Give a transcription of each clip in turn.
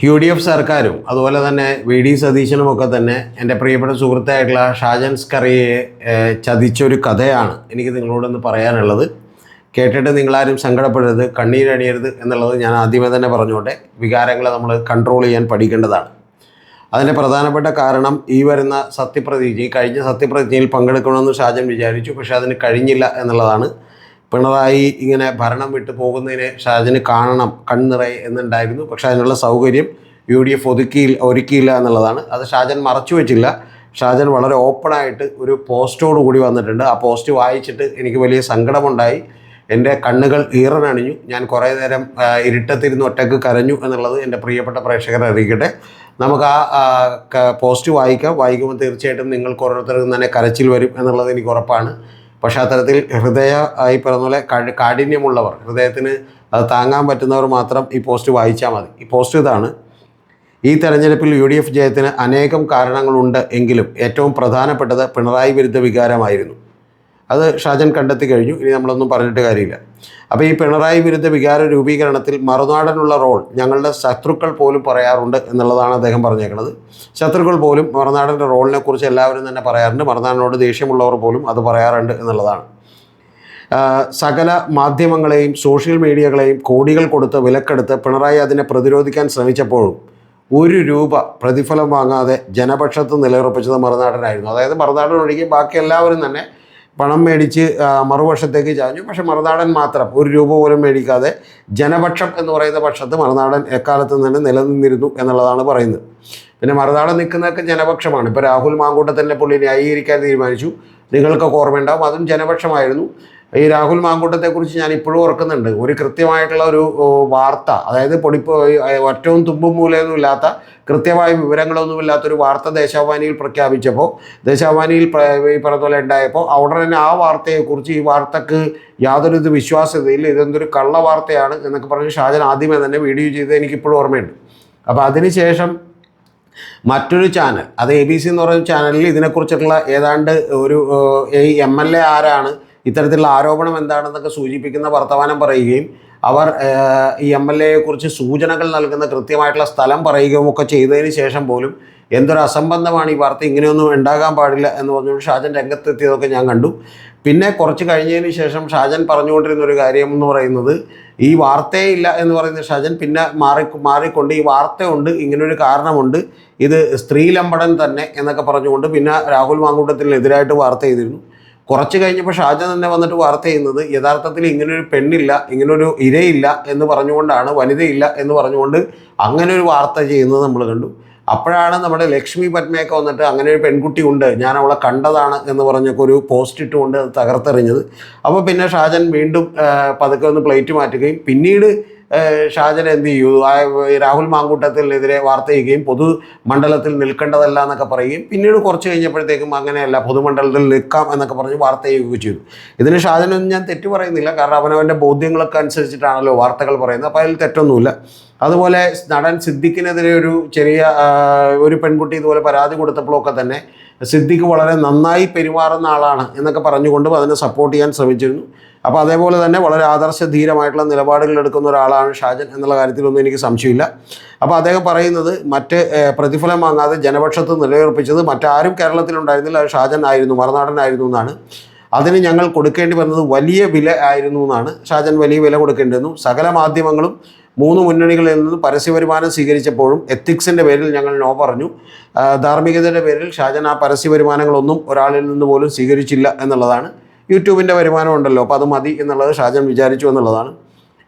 UDF സർക്കാരും അതുപോലെ തന്നെ VD സതീശനുമൊക്കെ തന്നെ എൻ്റെ പ്രിയപ്പെട്ട സുഹൃത്തായിട്ടുള്ള ഷാജൻ സ്കറിയെ ചതിച്ചൊരു കഥയാണ് എനിക്ക് നിങ്ങളോടൊന്ന് പറയാനുള്ളത്. കേട്ടിട്ട് നിങ്ങളാരും സങ്കടപ്പെടരുത്, കണ്ണീരണിയരുത് എന്നുള്ളത് ഞാൻ ആദ്യമേ തന്നെ പറഞ്ഞോട്ടെ. വികാരങ്ങളെ നമ്മൾ കൺട്രോൾ ചെയ്യാൻ പഠിക്കേണ്ടതാണ്. അതിൻ്റെ പ്രധാനപ്പെട്ട കാരണം ഈ വരുന്ന സത്യപ്രതിജ്ഞ, കഴിഞ്ഞ സത്യപ്രതിജ്ഞയിൽ പങ്കെടുക്കണമെന്ന് ഷാജൻ വിചാരിച്ചു, പക്ഷേ അതിന് കഴിഞ്ഞില്ല എന്നുള്ളതാണ്. പിണറായി ഇങ്ങനെ ഭരണം വിട്ടു പോകുന്നതിനെ ഷാജന് കാണണം, കണ്ണിറയെ എന്നുണ്ടായിരുന്നു. പക്ഷേ അതിനുള്ള സൗകര്യം UDF ഒരുക്കിയില്ല എന്നുള്ളതാണ്. അത് ഷാജൻ മറച്ചു വെച്ചില്ല. ഷാജൻ വളരെ ഓപ്പണായിട്ട് ഒരു പോസ്റ്റോട് കൂടി വന്നിട്ടുണ്ട്. ആ പോസ്റ്റ് വായിച്ചിട്ട് എനിക്ക് വലിയ സങ്കടമുണ്ടായി. എൻ്റെ കണ്ണുകൾ ഈറനണിഞ്ഞു. ഞാൻ കുറേ നേരം ഇരുട്ടത്തിരുന്ന് ഒറ്റക്ക് കരഞ്ഞു എന്നുള്ളത് എൻ്റെ പ്രിയപ്പെട്ട പ്രേക്ഷകരെ അറിയിക്കട്ടെ. നമുക്ക് ആ പോസ്റ്റ് വായിക്കുമ്പോൾ തീർച്ചയായിട്ടും നിങ്ങൾക്ക് ഓരോരുത്തർക്കും തന്നെ കരച്ചിൽ വരും എന്നുള്ളത് എനിക്ക് ഉറപ്പാണ്. പക്ഷേ അത്തരത്തിൽ ഈ പറഞ്ഞ പോലെ കാഠിന്യമുള്ളവർ, ഹൃദയത്തിന് അത് താങ്ങാൻ പറ്റുന്നവർ മാത്രം ഈ പോസ്റ്റ് വായിച്ചാൽ മതി. ഈ പോസ്റ്റ് ഇതാണ്: ഈ തെരഞ്ഞെടുപ്പിൽ UDF ജയത്തിന് അനേകം കാരണങ്ങളുണ്ട് എങ്കിലും ഏറ്റവും പ്രധാനപ്പെട്ടത് പിണറായി വിരുദ്ധ വികാരമായിരുന്നു. അത് ഷാജൻ കണ്ടെത്തി കഴിഞ്ഞു. ഇനി നമ്മളൊന്നും പറഞ്ഞിട്ട് കാര്യമില്ല. അപ്പോൾ ഈ പിണറായി വിരുദ്ധ വികാര രൂപീകരണത്തിൽ മറുനാടനുള്ള റോൾ ഞങ്ങളുടെ ശത്രുക്കൾ പോലും പറയാറുണ്ട് എന്നുള്ളതാണ് അദ്ദേഹം പറഞ്ഞേക്കുന്നത്. ശത്രുക്കൾ പോലും മറുനാടൻ്റെ റോളിനെ കുറിച്ച് എല്ലാവരും തന്നെ പറയാറുണ്ട്. മറുനാടിനോട് ദേഷ്യമുള്ളവർ പോലും അത് പറയാറുണ്ട് എന്നുള്ളതാണ്. സകല മാധ്യമങ്ങളെയും സോഷ്യൽ മീഡിയകളെയും കോടികൾ കൊടുത്ത് വിലക്കെടുത്ത് പിണറായി അതിനെ പ്രതിരോധിക്കാൻ ശ്രമിച്ചപ്പോഴും ₹1 പ്രതിഫലം വാങ്ങാതെ ജനപക്ഷത്ത് നിലയുറപ്പിച്ചത് മറുനാടനായിരുന്നു. അതായത് മറുനാടനൊഴികെ ബാക്കി എല്ലാവരും തന്നെ പണം മേടിച്ച് മറുപക്ഷത്തേക്ക് ചാഞ്ഞു. പക്ഷേ മറുനാടൻ മാത്രം ₹1 പോലും മേടിക്കാതെ ജനപക്ഷം എന്ന് പറയുന്ന പക്ഷത്ത് മറുനാടൻ എക്കാലത്തും തന്നെ നിലനിന്നിരുന്നു എന്നുള്ളതാണ് പറയുന്നത്. പിന്നെ മറുനാടൻ നിൽക്കുന്നതൊക്കെ ജനപക്ഷമാണ്. ഇപ്പോൾ രാഹുൽ മാങ്കൂട്ടത്തിൻ്റെ പുള്ളി ന്യായീകരിക്കാൻ തീരുമാനിച്ചു. നിങ്ങൾക്കൊക്കെ ഓർമ്മയുണ്ടാവും, അതും ജനപക്ഷമായിരുന്നു. ഈ രാഹുൽ മാങ്കൂട്ടത്തെക്കുറിച്ച് ഞാൻ ഇപ്പോഴും ഓർക്കുന്നുണ്ട്. ഒരു കൃത്യമായിട്ടുള്ള ഒരു വാർത്ത, അതായത് ഒറ്റവും തുമ്പും മൂലയൊന്നും ഇല്ലാത്ത, കൃത്യമായ വിവരങ്ങളൊന്നുമില്ലാത്തൊരു വാർത്ത ദേശാഭിമാനിയിൽ പ്രഖ്യാപിച്ചപ്പോൾ, ദേശാഭിമാനിയിൽ ഈ പറഞ്ഞ പോലെ ഉണ്ടായപ്പോൾ അവിടെ തന്നെ ആ വാർത്തയെക്കുറിച്ച്, ഈ വാർത്തക്ക് യാതൊരു വിശ്വാസ്യതയില്ല, ഇതെന്തൊരു കള്ള വാർത്തയാണ് എന്നൊക്കെ പറഞ്ഞ് ഷാജൻ ആദ്യമേ തന്നെ വീഡിയോ ചെയ്ത് എനിക്കിപ്പോഴും ഓർമ്മയുണ്ട്. അപ്പോൾ അതിനുശേഷം മറ്റൊരു ചാനൽ, അത് ABC എന്ന് പറയുന്ന ചാനലിൽ ഇതിനെക്കുറിച്ചിട്ടുള്ള ഏതാണ്ട് ഒരു ഈ MLA ആരാണ്, ഇത്തരത്തിലുള്ള ആരോപണം എന്താണെന്നൊക്കെ സൂചിപ്പിക്കുന്ന വർത്തമാനം പറയുകയും അവർ ഈ MLAയെക്കുറിച്ച് സൂചനകൾ നൽകുന്ന കൃത്യമായിട്ടുള്ള സ്ഥലം പറയുകയും ഒക്കെ ചെയ്തതിന് ശേഷം പോലും എന്തൊരു അസംബന്ധമാണ് ഈ വാർത്ത, ഇങ്ങനെയൊന്നും ഉണ്ടാകാൻ പാടില്ല എന്ന് പറഞ്ഞുകൊണ്ട് ഷാജൻ രംഗത്തെത്തിയതൊക്കെ ഞാൻ കണ്ടു. പിന്നെ കുറച്ച് കഴിഞ്ഞതിന് ശേഷം ഷാജൻ പറഞ്ഞുകൊണ്ടിരുന്ന ഒരു കാര്യം എന്ന് പറയുന്നത്, ഈ വാർത്തയേ ഇല്ല എന്ന് പറയുന്ന ഷാജൻ പിന്നെ മാറിക്കൊണ്ട് ഈ വാർത്തയുണ്ട്, ഇങ്ങനൊരു കാരണമുണ്ട്, ഇത് സ്ത്രീലമ്പടൻ തന്നെ എന്നൊക്കെ പറഞ്ഞുകൊണ്ട് പിന്നെ രാഹുൽ മാങ്കൂട്ടത്തിനെതിരായിട്ട് വാർത്ത ചെയ്തിരുന്നു. കുറച്ച് കഴിഞ്ഞപ്പോൾ ഷാജൻ തന്നെ വന്നിട്ട് വാർത്ത ചെയ്യുന്നത് യഥാർത്ഥത്തിൽ ഇങ്ങനൊരു പെണ്ണില്ല, ഇങ്ങനൊരു ഇരയില്ല എന്ന് പറഞ്ഞുകൊണ്ടാണ്, വനിതയില്ല എന്ന് പറഞ്ഞുകൊണ്ട് അങ്ങനെ ഒരു വാർത്ത ചെയ്യുന്നത് നമ്മൾ കണ്ടു. അപ്പോഴാണ് നമ്മുടെ ലക്ഷ്മി പത്മയൊക്കെ വന്നിട്ട് അങ്ങനെ ഒരു പെൺകുട്ടി ഉണ്ട്, ഞാൻ അവളെ കണ്ടതാണ് എന്ന് പറഞ്ഞൊക്കെ ഒരു പോസ്റ്റ് ഇട്ടുകൊണ്ട് അത് തകർത്തെറിഞ്ഞത്. അപ്പോൾ പിന്നെ ഷാജൻ വീണ്ടും പതുക്കെ ഒന്ന് പ്ലേറ്റ് മാറ്റുകയും പിന്നീട് ഷാജൻ എന്ത് ചെയ്യൂ, രാഹുൽ മാങ്കൂട്ടത്തിനെതിരെ വാർത്ത ചെയ്യുകയും പൊതുമണ്ഡലത്തിൽ നിൽക്കേണ്ടതല്ല എന്നൊക്കെ പറയുകയും പിന്നീട് കുറച്ച് കഴിഞ്ഞപ്പോഴത്തേക്കും അങ്ങനെയല്ല, പൊതുമണ്ഡലത്തിൽ നിൽക്കാം എന്നൊക്കെ പറഞ്ഞ് വാർത്ത ചെയ്യുകയും ചെയ്തു. ഇതിന് ഷാജനൊന്നും ഞാൻ തെറ്റു പറയുന്നില്ല, കാരണം അവനവൻ്റെ ബോധ്യങ്ങളൊക്കെ അനുസരിച്ചിട്ടാണല്ലോ വാർത്തകൾ പറയുന്നത്. അപ്പോൾ അതിൽ തെറ്റൊന്നുമില്ല. അതുപോലെ നടൻ സിദ്ദിഖിനെതിരെ ഒരു പെൺകുട്ടി ഇതുപോലെ പരാതി കൊടുത്തപ്പോഴൊക്കെ തന്നെ സിദ്ദിഖ് വളരെ നന്നായി പെരുമാറുന്ന ആളാണ് എന്നൊക്കെ പറഞ്ഞുകൊണ്ടും അതിനെ സപ്പോർട്ട് ചെയ്യാൻ ശ്രമിച്ചിരുന്നു. അപ്പോൾ അതേപോലെ തന്നെ വളരെ ആദർശധീരമായിട്ടുള്ള നിലപാടുകൾ എടുക്കുന്ന ഒരാളാണ് ഷാജൻ എന്നുള്ള കാര്യത്തിലൊന്നും എനിക്ക് സംശയമില്ല. അപ്പോൾ അദ്ദേഹം പറയുന്നത് പ്രതിഫലം വാങ്ങാതെ ജനപക്ഷത്ത് നിലയുറപ്പിച്ചത് മറ്റാരും കേരളത്തിലുണ്ടായിരുന്നില്ല, അത് ഷാജൻ ആയിരുന്നു, മറുനാടനായിരുന്നു എന്നാണ്. അതിന് ഞങ്ങൾ കൊടുക്കേണ്ടി വന്നത് വലിയ വില ആയിരുന്നു എന്നാണ്. ഷാജൻ വലിയ വില കൊടുക്കേണ്ടി വന്നു. സകല മാധ്യമങ്ങളും 3 മുന്നണികളിൽ നിന്ന് പരസ്യവരുമാനം സ്വീകരിച്ചപ്പോഴും എത്തിക്സിൻ്റെ പേരിൽ ഞങ്ങൾ നോ പറഞ്ഞു. ധാർമ്മികതയുടെ പേരിൽ ഷാജൻ ആ പരസ്യവരുമാനങ്ങളൊന്നും ഒരാളിൽ നിന്ന് പോലും സ്വീകരിച്ചില്ല എന്നുള്ളതാണ്. യൂട്യൂബിൻ്റെ വരുമാനം ഉണ്ടല്ലോ, അപ്പോൾ അത് മതി എന്നുള്ളത് ഷാജൻ വിചാരിച്ചു എന്നുള്ളതാണ്.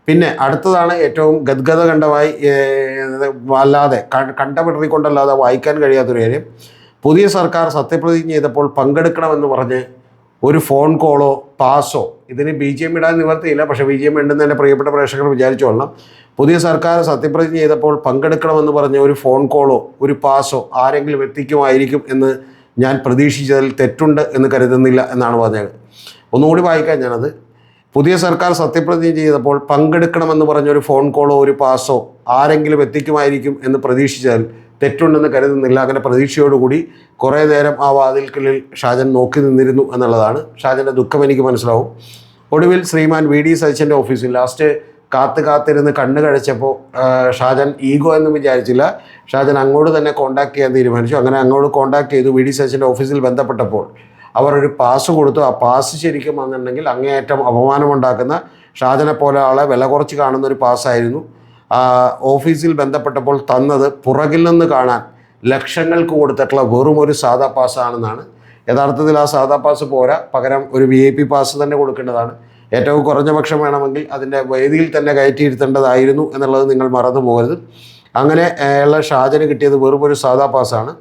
പിന്നെ അടുത്തതാണ് ഏറ്റവും ഗദ്ഗതകണ്ഠമായി അല്ലാതെ കണ്ടപിടറിക്കൊണ്ടല്ലാതെ വായിക്കാൻ കഴിയാത്തൊരു കാര്യം. പുതിയ സർക്കാർ സത്യപ്രതിജ്ഞ ചെയ്തപ്പോൾ പങ്കെടുക്കണമെന്ന് പറഞ്ഞ് ഒരു ഫോൺ കോളോ പാസോ, ഇതിന് BGM ഇടാൻ നിവർത്തിയില്ല, പക്ഷേ BGM ഉണ്ടെന്ന് എൻ്റെ പ്രിയപ്പെട്ട പ്രേക്ഷകർ വിചാരിച്ചോളണം. പുതിയ സർക്കാർ സത്യപ്രതിജ്ഞ ചെയ്തപ്പോൾ പങ്കെടുക്കണമെന്ന് പറഞ്ഞ് ഒരു ഫോൺ കോളോ ഒരു പാസോ ആരെങ്കിലും എത്തിക്കുമായിരിക്കും എന്ന് ഞാൻ പ്രതീക്ഷിച്ചതിൽ തെറ്റുണ്ട് എന്ന് കരുതുന്നില്ല എന്നാണ് പറഞ്ഞത്. ഒന്നുകൂടി വായിക്കാം ഞാനത്. പുതിയ സർക്കാർ സത്യപ്രതിജ്ഞ ചെയ്തപ്പോൾ പങ്കെടുക്കണമെന്ന് പറഞ്ഞൊരു ഫോൺ കോളോ ഒരു പാസോ ആരെങ്കിലും എത്തിക്കുമായിരിക്കും എന്ന് പ്രതീക്ഷിച്ചതിൽ തെറ്റുണ്ടെന്ന് കരുതുന്നില്ല. അങ്ങനെ പ്രതീക്ഷയോടുകൂടി കുറേ നേരം ആ വാതിൽക്കലിൽ ഷാജൻ നോക്കി നിന്നിരുന്നു എന്നുള്ളതാണ്. ഷാജൻ്റെ ദുഃഖം എനിക്ക് മനസ്സിലാവും. ഒടുവിൽ ശ്രീമാൻ VD സതീശൻ്റെ ഓഫീസിൽ ലാസ്റ്റ് കാത്തിരുന്ന് കണ്ണ് കഴിച്ചപ്പോൾ ഷാജൻ ഈഗോ എന്ന് വിചാരിച്ചില്ല. ഷാജൻ അങ്ങോട്ട് തന്നെ കോൺടാക്ട് ചെയ്യാൻ തീരുമാനിച്ചു. അങ്ങനെ അങ്ങോട്ട് കോൺടാക്ട് ചെയ്തു. വി ഡി സതീശൻ്റെ ഓഫീസിൽ ബന്ധപ്പെട്ടപ്പോൾ അവർ ഒരു പാസ് കൊടുത്തു. ആ പാസ് ശരിക്കും വന്നിട്ടുണ്ടെങ്കിൽ അങ്ങേയറ്റം അപമാനമുണ്ടാക്കുന്ന, ഷാജനെ പോലെ ആളെ വില കുറച്ച് കാണുന്ന ഒരു പാസ്സായിരുന്നു. ഓഫീസിൽ ബന്ധപ്പെട്ടപ്പോൾ തന്നത് പുറകിൽ നിന്ന് കാണാൻ ലക്ഷങ്ങൾക്ക് കൊടുത്തിട്ടുള്ള വെറും ഒരു സാധാ പാസ്സാണെന്നാണ്. യഥാർത്ഥത്തിൽ ആ സാധാ പാസ് പോരാ, പകരം ഒരു VIP പാസ് തന്നെ കൊടുക്കേണ്ടതാണ്. ഏറ്റവും കുറഞ്ഞ പക്ഷം വേണമെങ്കിൽ അതിൻ്റെ വേദിയിൽ തന്നെ കയറ്റിയിരുത്തേണ്ടതായിരുന്നു എന്നുള്ളത് നിങ്ങൾ മറന്നു പോകരുത്. അങ്ങനെ ഉള്ള ഷാജന് കിട്ടിയത് വെറും ഒരു സാധാ പാസ്സാണ്.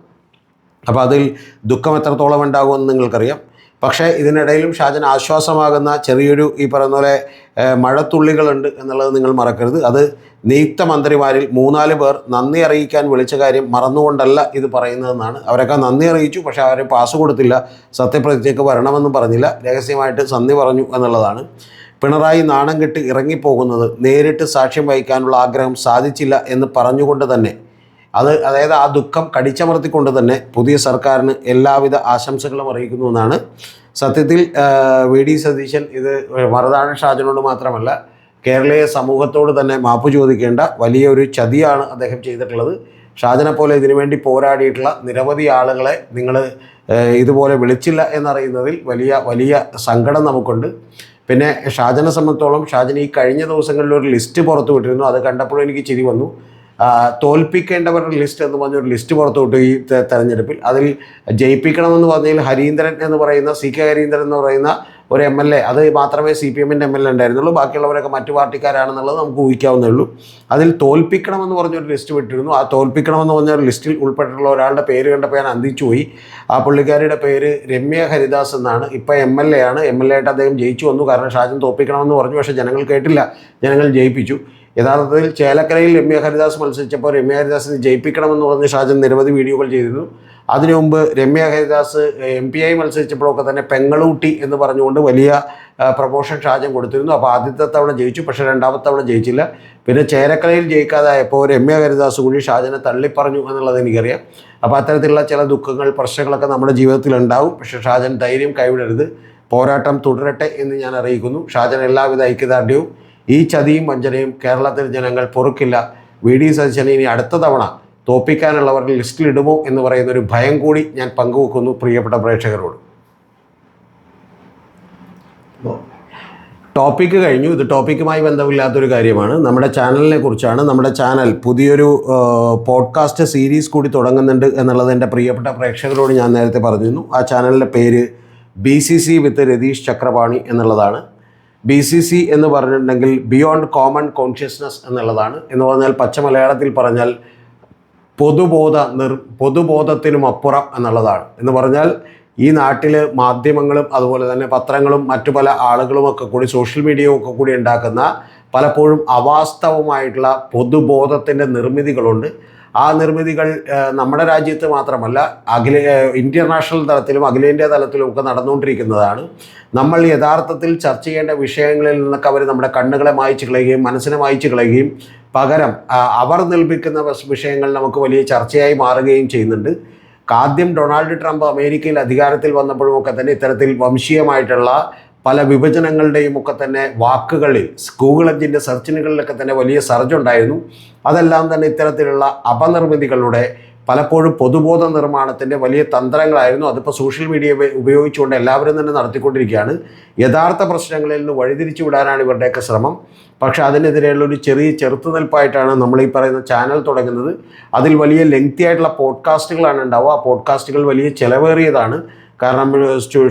അപ്പോൾ അതിൽ ദുഃഖം എത്രത്തോളം ഉണ്ടാകുമെന്ന് നിങ്ങൾക്കറിയാം. പക്ഷേ ഇതിനിടയിലും ഷാജൻ ആശ്വാസമാകുന്ന ചെറിയൊരു ഈ പറയുന്ന പോലെ മഴത്തുള്ളികളുണ്ട് എന്നുള്ളത് നിങ്ങൾ മറക്കരുത്. അത് നിയുക്ത മന്ത്രിമാരിൽ 3-4 പേർ നന്ദി അറിയിക്കാൻ വിളിച്ച കാര്യം മറന്നുകൊണ്ടല്ല ഇത് പറയുന്നതെന്നാണ്. അവരൊക്കെ നന്ദി അറിയിച്ചു, പക്ഷേ അവർ പാസ് കൊടുത്തില്ല, സത്യപ്രതിജ്ഞയ്ക്ക് വരണമെന്നും പറഞ്ഞില്ല, രഹസ്യമായിട്ട് നന്ദി പറഞ്ഞു എന്നുള്ളതാണ്. പിണറായി നാണം കെട്ട് ഇറങ്ങിപ്പോകുന്നത് നേരിട്ട് സാക്ഷ്യം വഹിക്കാനുള്ള ആഗ്രഹം സാധിച്ചില്ല എന്ന് പറഞ്ഞുകൊണ്ട് തന്നെ, അതായത് ആ ദുഃഖം കടിച്ചമർത്തിക്കൊണ്ട് തന്നെ പുതിയ സർക്കാരിന് എല്ലാവിധ ആശംസകളും അറിയിക്കുന്നു എന്നാണ്. സത്യത്തിൽ വി ഡി സതീശൻ ഇത് മറുനാടൻ ഷാജനോട് മാത്രമല്ല കേരളീയ സമൂഹത്തോട് തന്നെ മാപ്പ് ചോദിക്കേണ്ട വലിയൊരു ചതിയാണ് അദ്ദേഹം ചെയ്തിട്ടുള്ളത്. ഷാജനെ പോലെ ഇതിനുവേണ്ടി പോരാടിയിട്ടുള്ള നിരവധി ആളുകളെ നിങ്ങൾ ഇതുപോലെ വിളിച്ചില്ല എന്നറിയുന്നതിൽ വലിയ സങ്കടം നമുക്കുണ്ട്. പിന്നെ ഷാജനെ സംബന്ധിച്ചോളം ഷാജൻ ഈ കഴിഞ്ഞ ദിവസങ്ങളിൽ ഒരു ലിസ്റ്റ് പുറത്തു വിട്ടിരുന്നു. അത് കണ്ടപ്പോഴും എനിക്ക് ചിരി വന്നു. തോൽപ്പിക്കേണ്ടവരുടെ ലിസ്റ്റ് എന്ന് പറഞ്ഞൊരു ലിസ്റ്റ് പുറത്തു വിട്ടു ഈ തെരഞ്ഞെടുപ്പിൽ. അതിൽ ജയിപ്പിക്കണമെന്ന് പറഞ്ഞാൽ ഹരീന്ദ്രൻ എന്ന് പറയുന്ന CK ഹരീന്ദ്രൻ എന്ന് പറയുന്ന ഒരു MLA, അത് മാത്രമേ CPM-ൻ്റെ MLA ഉണ്ടായിരുന്നുള്ളൂ. ബാക്കിയുള്ളവരൊക്കെ മറ്റു പാർട്ടിക്കാരാണെന്നുള്ളത് നമുക്ക് ഊഹിക്കാവുന്നേ ഉള്ളൂ. അതിൽ തോൽപ്പിക്കണമെന്ന് പറഞ്ഞൊരു ലിസ്റ്റ് വിട്ടിരുന്നു. ആ തോൽപ്പിക്കണമെന്ന് പറഞ്ഞൊരു ലിസ്റ്റിൽ ഉൾപ്പെട്ടിട്ടുള്ള ഒരാളുടെ പേര് കണ്ടപ്പോൾ ഞാൻ അന്തിച്ചു പോയി. ആ പുള്ളിക്കാരിയുടെ പേര് രമ്യ ഹരിദാസ് എന്നാണ്. ഇപ്പോൾ MLA ആണ്. MLA ആയിട്ട് അദ്ദേഹം ജയിച്ചു വന്നു. കാരണം ഷാജൻ തോൽപ്പിക്കണമെന്ന് പറഞ്ഞു, പക്ഷേ ജനങ്ങൾ കേട്ടില്ല, ജനങ്ങൾ ജയിപ്പിച്ചു. യഥാർത്ഥത്തിൽ ചേലക്കരയിൽ രമ്യ ഹരിദാസ് മത്സരിച്ചപ്പോൾ രമ്യ ഹരിദാസിനെ ജയിപ്പിക്കണമെന്ന് പറഞ്ഞ് ഷാജൻ നിരവധി വീഡിയോകൾ ചെയ്തിരുന്നു. അതിനു മുമ്പ് രമ്യ ഹരിദാസ് MP ആയി മത്സരിച്ചപ്പോഴൊക്കെ തന്നെ പെങ്ങളൂട്ടി എന്ന് പറഞ്ഞുകൊണ്ട് വലിയ പ്രൊമോഷൻ ഷാജൻ കൊടുത്തിരുന്നു. അപ്പോൾ ആദ്യത്തെ തവണ ജയിച്ചു, പക്ഷേ രണ്ടാമത്തെ തവണ ജയിച്ചില്ല. പിന്നെ ചേലക്കരയിൽ ജയിക്കാതായപ്പോൾ രമ്യ ഹരിദാസ് കൂടി ഷാജനെ തള്ളിപ്പറഞ്ഞു എന്നുള്ളത് എനിക്കറിയാം. അപ്പോൾ അത്തരത്തിലുള്ള ചില ദുഃഖങ്ങൾ, പ്രശ്നങ്ങളൊക്കെ നമ്മുടെ ജീവിതത്തിൽ ഉണ്ടാവും. പക്ഷേ ഷാജൻ ധൈര്യം കൈവിടരുത്, പോരാട്ടം തുടരട്ടെ എന്ന് ഞാൻ അറിയിക്കുന്നു. ഷാജൻ എല്ലാവിധ ഐക്യദാർഢ്യവും, ഈ ചതിയും വഞ്ചനയും കേരളത്തിൽ ജനങ്ങൾ പൊറുക്കില്ല. വി ഡി സതീശനെ ഇനി അടുത്ത തവണ തോൽപ്പിക്കാനുള്ളവരുടെ ലിസ്റ്റിലിടുമോ എന്ന് പറയുന്നൊരു ഭയം കൂടി ഞാൻ പങ്കുവെക്കുന്നു പ്രിയപ്പെട്ട പ്രേക്ഷകരോട്. ടോപ്പിക്ക് കഴിഞ്ഞു. ഇത് ടോപ്പിക്കുമായി ബന്ധമില്ലാത്തൊരു കാര്യമാണ്. നമ്മുടെ ചാനലിനെ കുറിച്ചാണ്. നമ്മുടെ ചാനൽ പുതിയൊരു പോഡ്കാസ്റ്റ് സീരീസ് കൂടി തുടങ്ങുന്നുണ്ട് എന്നുള്ളത് എൻ്റെ പ്രിയപ്പെട്ട പ്രേക്ഷകരോട് ഞാൻ നേരത്തെ പറഞ്ഞിരുന്നു. ആ ചാനലിൻ്റെ പേര് BCC വിത്ത് രതീഷ് ചക്രപാണി എന്നുള്ളതാണ്. BCC എന്ന് പറഞ്ഞിട്ടുണ്ടെങ്കിൽ ബിയോണ്ട് കോമൺ കോൺഷ്യസ്നസ് എന്നുള്ളതാണ്. എന്ന് പറഞ്ഞാൽ പച്ച മലയാളത്തിൽ പറഞ്ഞാൽ പൊതുബോധത്തിനും അപ്പുറം എന്നുള്ളതാണ്. എന്ന് പറഞ്ഞാൽ ഈ നാട്ടിൽ മാധ്യമങ്ങളും അതുപോലെ തന്നെ പത്രങ്ങളും മറ്റു പല ആളുകളുമൊക്കെ കൂടി സോഷ്യൽ മീഡിയയും ഒക്കെ കൂടി ഉണ്ടാക്കുന്ന പലപ്പോഴും അവാസ്തവമായിട്ടുള്ള പൊതുബോധത്തിൻ്റെ നിർമ്മിതികളുണ്ട്. ആ നിർമ്മിതികൾ നമ്മുടെ രാജ്യത്ത് മാത്രമല്ല ഇൻ്റർനാഷണൽ തലത്തിലും അഖിലേന്ത്യാ തലത്തിലും ഒക്കെ നടന്നുകൊണ്ടിരിക്കുന്നതാണ്. നമ്മൾ യഥാർത്ഥത്തിൽ ചർച്ച ചെയ്യേണ്ട വിഷയങ്ങളിൽ നിന്നൊക്കെ അവർ നമ്മുടെ കണ്ണുകളെ മായ്ച്ചു കളയുകയും മനസ്സിനെ മായ്ച്ചു കളയുകയും പകരം അവർ നിർമ്മിക്കുന്ന വിഷയങ്ങൾ നമുക്ക് വലിയ ചർച്ചയായി മാറുകയും ചെയ്യുന്നുണ്ട്. ആദ്യം ഡൊണാൾഡ് ട്രംപ് അമേരിക്കയിൽ അധികാരത്തിൽ വന്നപ്പോഴുമൊക്കെ തന്നെ ഇത്തരത്തിൽ വംശീയമായിട്ടുള്ള പല വിഭജനങ്ങളുടെയും ഒക്കെ തന്നെ വാക്കുകളിൽ ഗൂഗിൾ എഞ്ചിൻ്റെ സെർച്ചിനുകളിലൊക്കെ തന്നെ വലിയ സർജ് ഉണ്ടായിരുന്നു. അതെല്ലാം തന്നെ ഇത്തരത്തിലുള്ള അപനിർമ്മിതികളുടെ പലപ്പോഴും പൊതുബോധ നിർമ്മാണത്തിൻ്റെ വലിയ തന്ത്രങ്ങളായിരുന്നു. അതിപ്പോൾ സോഷ്യൽ മീഡിയ ഉപയോഗിച്ചുകൊണ്ട് എല്ലാവരും തന്നെ നടത്തിക്കൊണ്ടിരിക്കുകയാണ്. യഥാർത്ഥ പ്രശ്നങ്ങളിൽ നിന്ന് വഴിതിരിച്ചു വിടാനാണ് ഇവരുടെയൊക്കെ ശ്രമം. പക്ഷേ അതിനെതിരെയുള്ളൊരു ചെറുത്തുനിൽപ്പായിട്ടാണ് നമ്മൾ ഈ പറയുന്ന ചാനൽ തുടങ്ങുന്നത്. അതിൽ വലിയ ലെങ്തി ആയിട്ടുള്ള പോഡ്കാസ്റ്റുകളാണ് ഉണ്ടാവുക. ആ പോഡ്കാസ്റ്റുകൾ വലിയ ചിലവേറിയതാണ്. കാരണം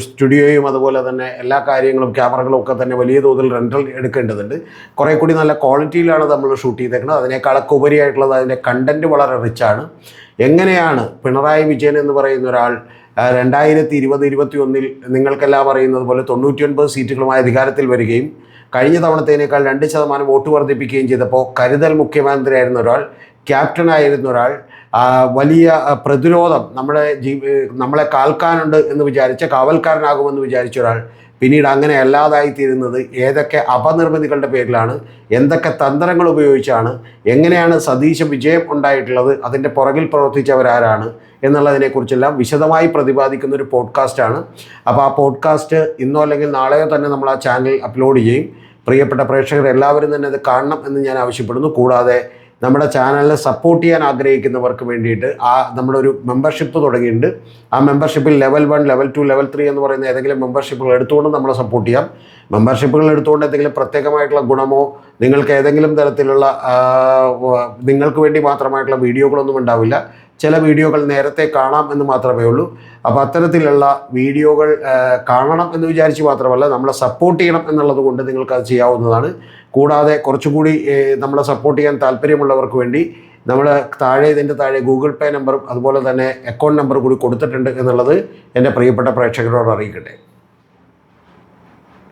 സ്റ്റുഡിയോയും അതുപോലെ തന്നെ എല്ലാ കാര്യങ്ങളും ക്യാമറകളും ഒക്കെ തന്നെ വലിയ തോതിൽ റെൻ്റൽ എടുക്കേണ്ടതുണ്ട്. കുറേ കൂടി നല്ല ക്വാളിറ്റിയിലാണ് നമ്മൾ ഷൂട്ട് ചെയ്തേക്കുന്നത്. അതിനേക്കാളൊക്കെ ഉപരിയായിട്ടുള്ളത് അതിൻ്റെ കണ്ടൻറ്റ് വളരെ റിച്ചാണ്. എങ്ങനെയാണ് പിണറായി വിജയൻ എന്ന് പറയുന്ന ഒരാൾ 2020-21 നിങ്ങൾക്കെല്ലാം അറിയുന്നത് പോലെ 99 സീറ്റുകളുമായി അധികാരത്തിൽ വരികയും കഴിഞ്ഞ തവണത്തേനേക്കാൾ 2% വോട്ട് വർദ്ധിപ്പിക്കുകയും ചെയ്തപ്പോൾ കരുതൽ മുഖ്യമന്ത്രിയായിരുന്ന ഒരാൾ, ക്യാപ്റ്റനായിരുന്ന ഒരാൾ, വലിയ പ്രതിരോധം നമ്മളെ കാൽക്കാനുണ്ട് എന്ന് വിചാരിച്ച കാവൽക്കാരനാകുമെന്ന് വിചാരിച്ച ഒരാൾ പിന്നീട് അങ്ങനെ അല്ലാതായിത്തീരുന്നത് ഏതൊക്കെ അപനിർമ്മിതികളുടെ പേരിലാണ്, എന്തൊക്കെ തന്ത്രങ്ങൾ ഉപയോഗിച്ചാണ്, എങ്ങനെയാണ് സതീശ വിജയം ഉണ്ടായിട്ടുള്ളത്, അതിൻ്റെ പുറകിൽ പ്രവർത്തിച്ചവരാരാണ് എന്നുള്ളതിനെക്കുറിച്ചെല്ലാം വിശദമായി പ്രതിപാദിക്കുന്ന ഒരു പോഡ്കാസ്റ്റാണ്. അപ്പോൾ ആ പോഡ്കാസ്റ്റ് ഇന്നോ അല്ലെങ്കിൽ നാളെയോ തന്നെ നമ്മൾ ആ ചാനൽ അപ്ലോഡ് ചെയ്യും. പ്രിയപ്പെട്ട പ്രേക്ഷകർ എല്ലാവരും തന്നെ അത് കാണണം എന്ന് ഞാൻ ആവശ്യപ്പെടുന്നു. കൂടാതെ നമ്മുടെ ചാനലിനെ സപ്പോർട്ട് ചെയ്യാൻ ആഗ്രഹിക്കുന്നവർക്ക് വേണ്ടിയിട്ട് നമ്മുടെ ഒരു മെമ്പർഷിപ്പ് തുടങ്ങിയിട്ടുണ്ട്. ആ മെമ്പർഷിപ്പിൽ ലെവൽ 1, ലെവൽ 2, ലെവൽ 3 എന്ന് പറയുന്ന ഏതെങ്കിലും മെമ്പർഷിപ്പുകൾ എടുത്തുകൊണ്ട് നമ്മളെ സപ്പോർട്ട് ചെയ്യാം. മെമ്പർഷിപ്പുകൾ എടുത്തുകൊണ്ട് എന്തെങ്കിലും പ്രത്യേകമായിട്ടുള്ള ഗുണമോ നിങ്ങൾക്ക് ഏതെങ്കിലും തരത്തിലുള്ള നിങ്ങൾക്ക് വേണ്ടി മാത്രമായിട്ടുള്ള വീഡിയോകളൊന്നും ഉണ്ടാവില്ല. ചില വീഡിയോകൾ നേരത്തെ കാണാം എന്ന് മാത്രമേ ഉള്ളൂ. അപ്പോൾ അത്തരത്തിലുള്ള വീഡിയോകൾ കാണണം എന്ന് വിചാരിച്ച് മാത്രമല്ല, നമ്മളെ സപ്പോർട്ട് ചെയ്യണം എന്നുള്ളത് കൊണ്ട് നിങ്ങൾക്കത് ചെയ്യാവുന്നതാണ്. കൂടാതെ കുറച്ചുകൂടി നമ്മളെ സപ്പോർട്ട് ചെയ്യാൻ താല്പര്യമുള്ളവർക്ക് വേണ്ടി നമ്മൾ ഇതിൻ്റെ താഴെ ഗൂഗിൾ പേ നമ്പറും അതുപോലെ തന്നെ അക്കൗണ്ട് നമ്പറും കൂടി കൊടുത്തിട്ടുണ്ട് എന്നുള്ളത് എൻ്റെ പ്രിയപ്പെട്ട പ്രേക്ഷകരോട് അറിയിക്കട്ടെ.